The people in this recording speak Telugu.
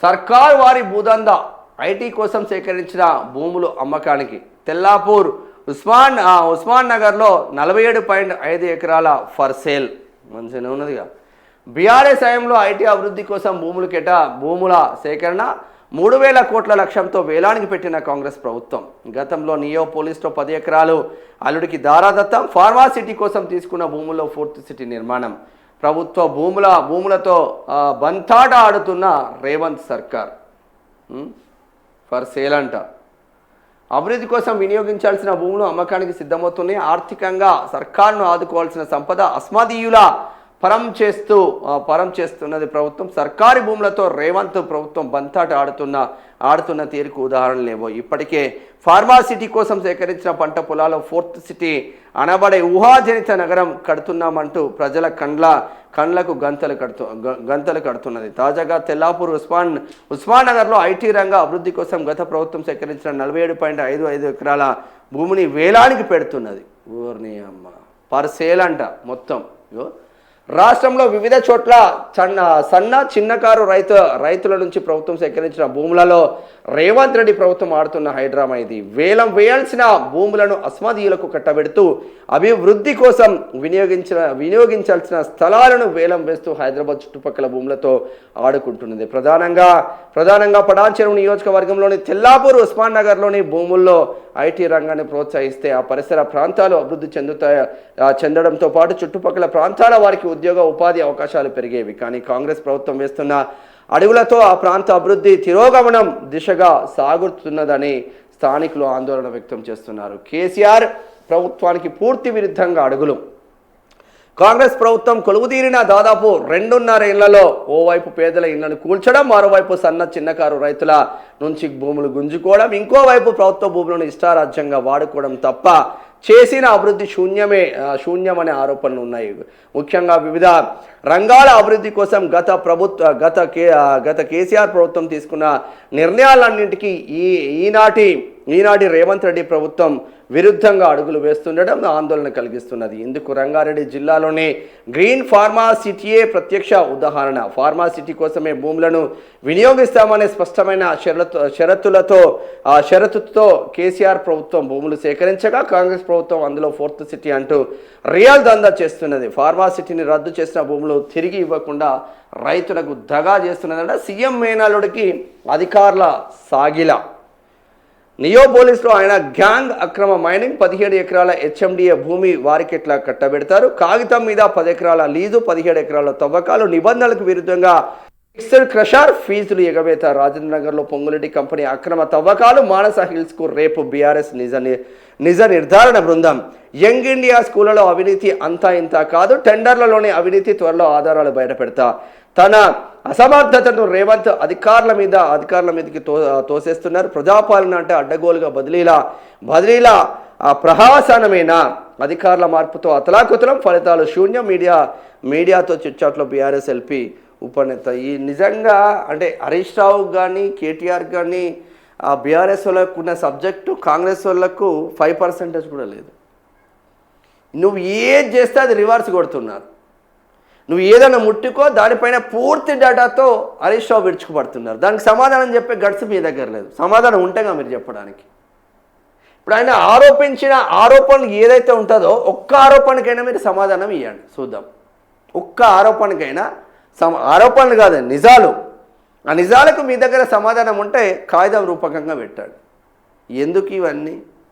సర్కార్ వారి భూదందా ఐటీ కోసం సేకరించిన భూములు అమ్మకానికి. తెల్లాపూర్ ఉస్మాన్ నగర్లో 47.5 ఎకరాల ఫర్ సేల్. మంచిగా ఉన్నదిగా. బీఆర్ఎస్ హయాంలో ఐటీ అభివృద్ధి కోసం భూముల సేకరణ 3,000 కోట్ల లక్ష్యంతో వేలానికి పెట్టిన కాంగ్రెస్ ప్రభుత్వం గతంలో నియోపోలిస్లో 10 ఎకరాలు అల్లుడికి దారాదత్తం. ఫార్మాసిటీ కోసం తీసుకున్న భూముల్లో ఫోర్త్ సిటీ నిర్మాణం. ప్రభుత్వ భూములతో బంతాట ఆడుతున్న రేవంత్ సర్కార్. ఫర్ సేల్ అంట. అభివృద్ధి కోసం వినియోగించాల్సిన భూములు అమ్మకానికి సిద్ధమవుతున్నాయి. ఆర్థికంగా సర్కార్ను ఆదుకోవాల్సిన సంపద అస్మదీయుల పరం చేస్తున్నది ప్రభుత్వం. సర్కారీ భూములతో రేవంత్ ప్రభుత్వం బంతాట ఆడుతున్న తీరుకు ఉదాహరణ లేవో. ఇప్పటికే ఫార్మాసిటీ కోసం సేకరించిన పంట పొలాల్లో ఫోర్త్ సిటీ అనబడే ఊహాజనిత నగరం కడుతున్నామంటూ ప్రజల కండ్లకు గంతలు కడుతున్నది. తాజాగా తెల్లాపూర్ ఉస్మాన్ నగర్లో ఐటీ రంగ అభివృద్ధి కోసం గత ప్రభుత్వం సేకరించిన 47.55 ఎకరాల భూమిని వేలానికి పెడుతున్నది. ఊర్ని అమ్మ పర్ సేల్ అంట మొత్తం. రాష్ట్రంలో వివిధ చోట్ల చిన్నకారు రైతుల నుంచి ప్రభుత్వం సేకరించిన భూములలో రేవంత్ రెడ్డి ప్రభుత్వం ఆడుతున్న హైడ్రామా ఇది. వేలం వేయాల్సిన భూములను అస్మదీయులకు కట్టబెడుతూ అభివృద్ధి కోసం వినియోగించాల్సిన స్థలాలను వేలం వేస్తూ హైదరాబాద్ చుట్టుపక్కల భూములతో ఆడుకుంటున్నది. ప్రధానంగా పటాన్ చెరువు నియోజకవర్గంలోని తెల్లాపూర్ ఉస్మాన్ నగర్లోని భూముల్లో ఐటీ రంగాన్ని ప్రోత్సహిస్తే ఆ పరిసర ప్రాంతాలు అభివృద్ధి చెందడంతో పాటు చుట్టుపక్కల ప్రాంతాల వారికి ఉద్యోగ ఉపాధి అవకాశాలు పెరిగేవి. కానీ కాంగ్రెస్ ప్రభుత్వం వేస్తున్న అడుగులతో ఆ ప్రాంత అభివృద్ధి తిరోగమనం దిశగా సాగుతున్నదని స్థానికులు ఆందోళన వ్యక్తం చేస్తున్నారు. కేసీఆర్ ప్రభుత్వానికి పూర్తి విరుద్ధంగా అడుగులు. కాంగ్రెస్ ప్రభుత్వం కొలువుదీరిన దాదాపు 2.5 ఏళ్లలో ఓవైపు పేదల ఇళ్లను కూల్చడం, మరోవైపు చిన్నకారు రైతుల నుంచి భూములు గుంజుకోవడం, ఇంకోవైపు ప్రభుత్వ భూములను ఇష్టారాజ్యంగా వాడుకోవడం తప్ప చేసిన అభివృద్ధి శూన్యమనే ఆరోపణలు ఉన్నాయి. ముఖ్యంగా వివిధ రంగాల అభివృద్ధి కోసం గత కేసీఆర్ ప్రభుత్వం తీసుకున్న నిర్ణయాలన్నింటికీ ఈనాటి రేవంత్ రెడ్డి ప్రభుత్వం విరుద్ధంగా అడుగులు వేస్తుండడం ఆందోళన కలిగిస్తున్నది. ఇందుకు రంగారెడ్డి జిల్లాలోని గ్రీన్ ఫార్మాసిటీయే ప్రత్యక్ష ఉదాహరణ. ఫార్మాసిటీ కోసమే భూములను వినియోగిస్తామనే స్పష్టమైన షరతుతో కేసీఆర్ ప్రభుత్వం భూములు సేకరించగా కాంగ్రెస్ ప్రభుత్వం అందులో ఫోర్త్ సిటీ అంటూ రియల్ దందా చేస్తున్నది. ఫార్మాసిటీని రద్దు చేసిన భూములు తిరిగి ఇవ్వకుండా రైతులకు దగా చేస్తున్నదంటే సీఎం మేనల్లుడికి అధికారుల సాగిల. నియోపోలిస్లో ఆయన గ్యాంగ్ అక్రమ మైనింగ్ 17 ఎకరాల హెచ్ఎండిఏ భూమి వారికెట్లా కట్టబెడతారు. కాగితం మీద 10 ఎకరాల లీజు, 17 ఎకరాల తవ్వకాలు, నిబంధనలకు విరుద్ధంగా ఫిక్స్డ్ క్రషర్ ఫీజులు ఎగవేత. రాజేంద్ర నగర్లో పొంగులెడ్డి కంపెనీ అక్రమ తవ్వకాలు. మానస హిల్స్కు రేపు బీఆర్ఎస్ నిజ నిర్ధారణ బృందం. యంగ్ ఇండియా స్కూళ్లలో అవినీతి అంతా ఇంత కాదు, టెండర్లలోని అవినీతి త్వరలో ఆధారాలు బయటపెడతా. తన అసమర్థతను రేవంత్ అధికారుల మీదకి తోసేస్తున్నారు. ప్రజాపాలన అంటే అడ్డగోలుగా బదిలీల ప్రహాసనమైన అధికారుల మార్పుతో అతలాకుతలం, ఫలితాలు శూన్యం. మీడియాతో చిట్చాట్లో బీఆర్ఎస్ ఎల్పీ ఉపనేత. ఈ నిజంగా అంటే హరీష్ రావు కానీ కేటీఆర్ కానీ ఆ బీఆర్ఎస్ వాళ్ళకు ఉన్న సబ్జెక్టు కాంగ్రెస్ వాళ్ళకు 5% కూడా లేదు. నువ్వు ఏది చేస్తే అది రివర్స్ కొడుతున్నారు. నువ్వు ఏదైనా ముట్టుకో దానిపైన పూర్తి డేటాతో హరీష్ రావు విడుచుకుపడుతున్నారు. దానికి సమాధానం చెప్పే గట్స్ మీ దగ్గర లేదు. సమాధానం ఉంటేగా మీరు చెప్పడానికి. ఇప్పుడు ఆయన ఆరోపించిన ఆరోపణలు ఏదైతే ఉంటుందో ఒక్క ఆరోపణకైనా మీరు సమాధానం ఇవ్వండి చూద్దాం. ఒక్క ఆరోపణకైనా ఆరోపణలు కాదు నిజాలు. ఆ నిజాలకు మీ దగ్గర సమాధానం ఉంటే కాగితం రూపకంగా పెట్టాడు. ఎందుకు ఇవన్నీ?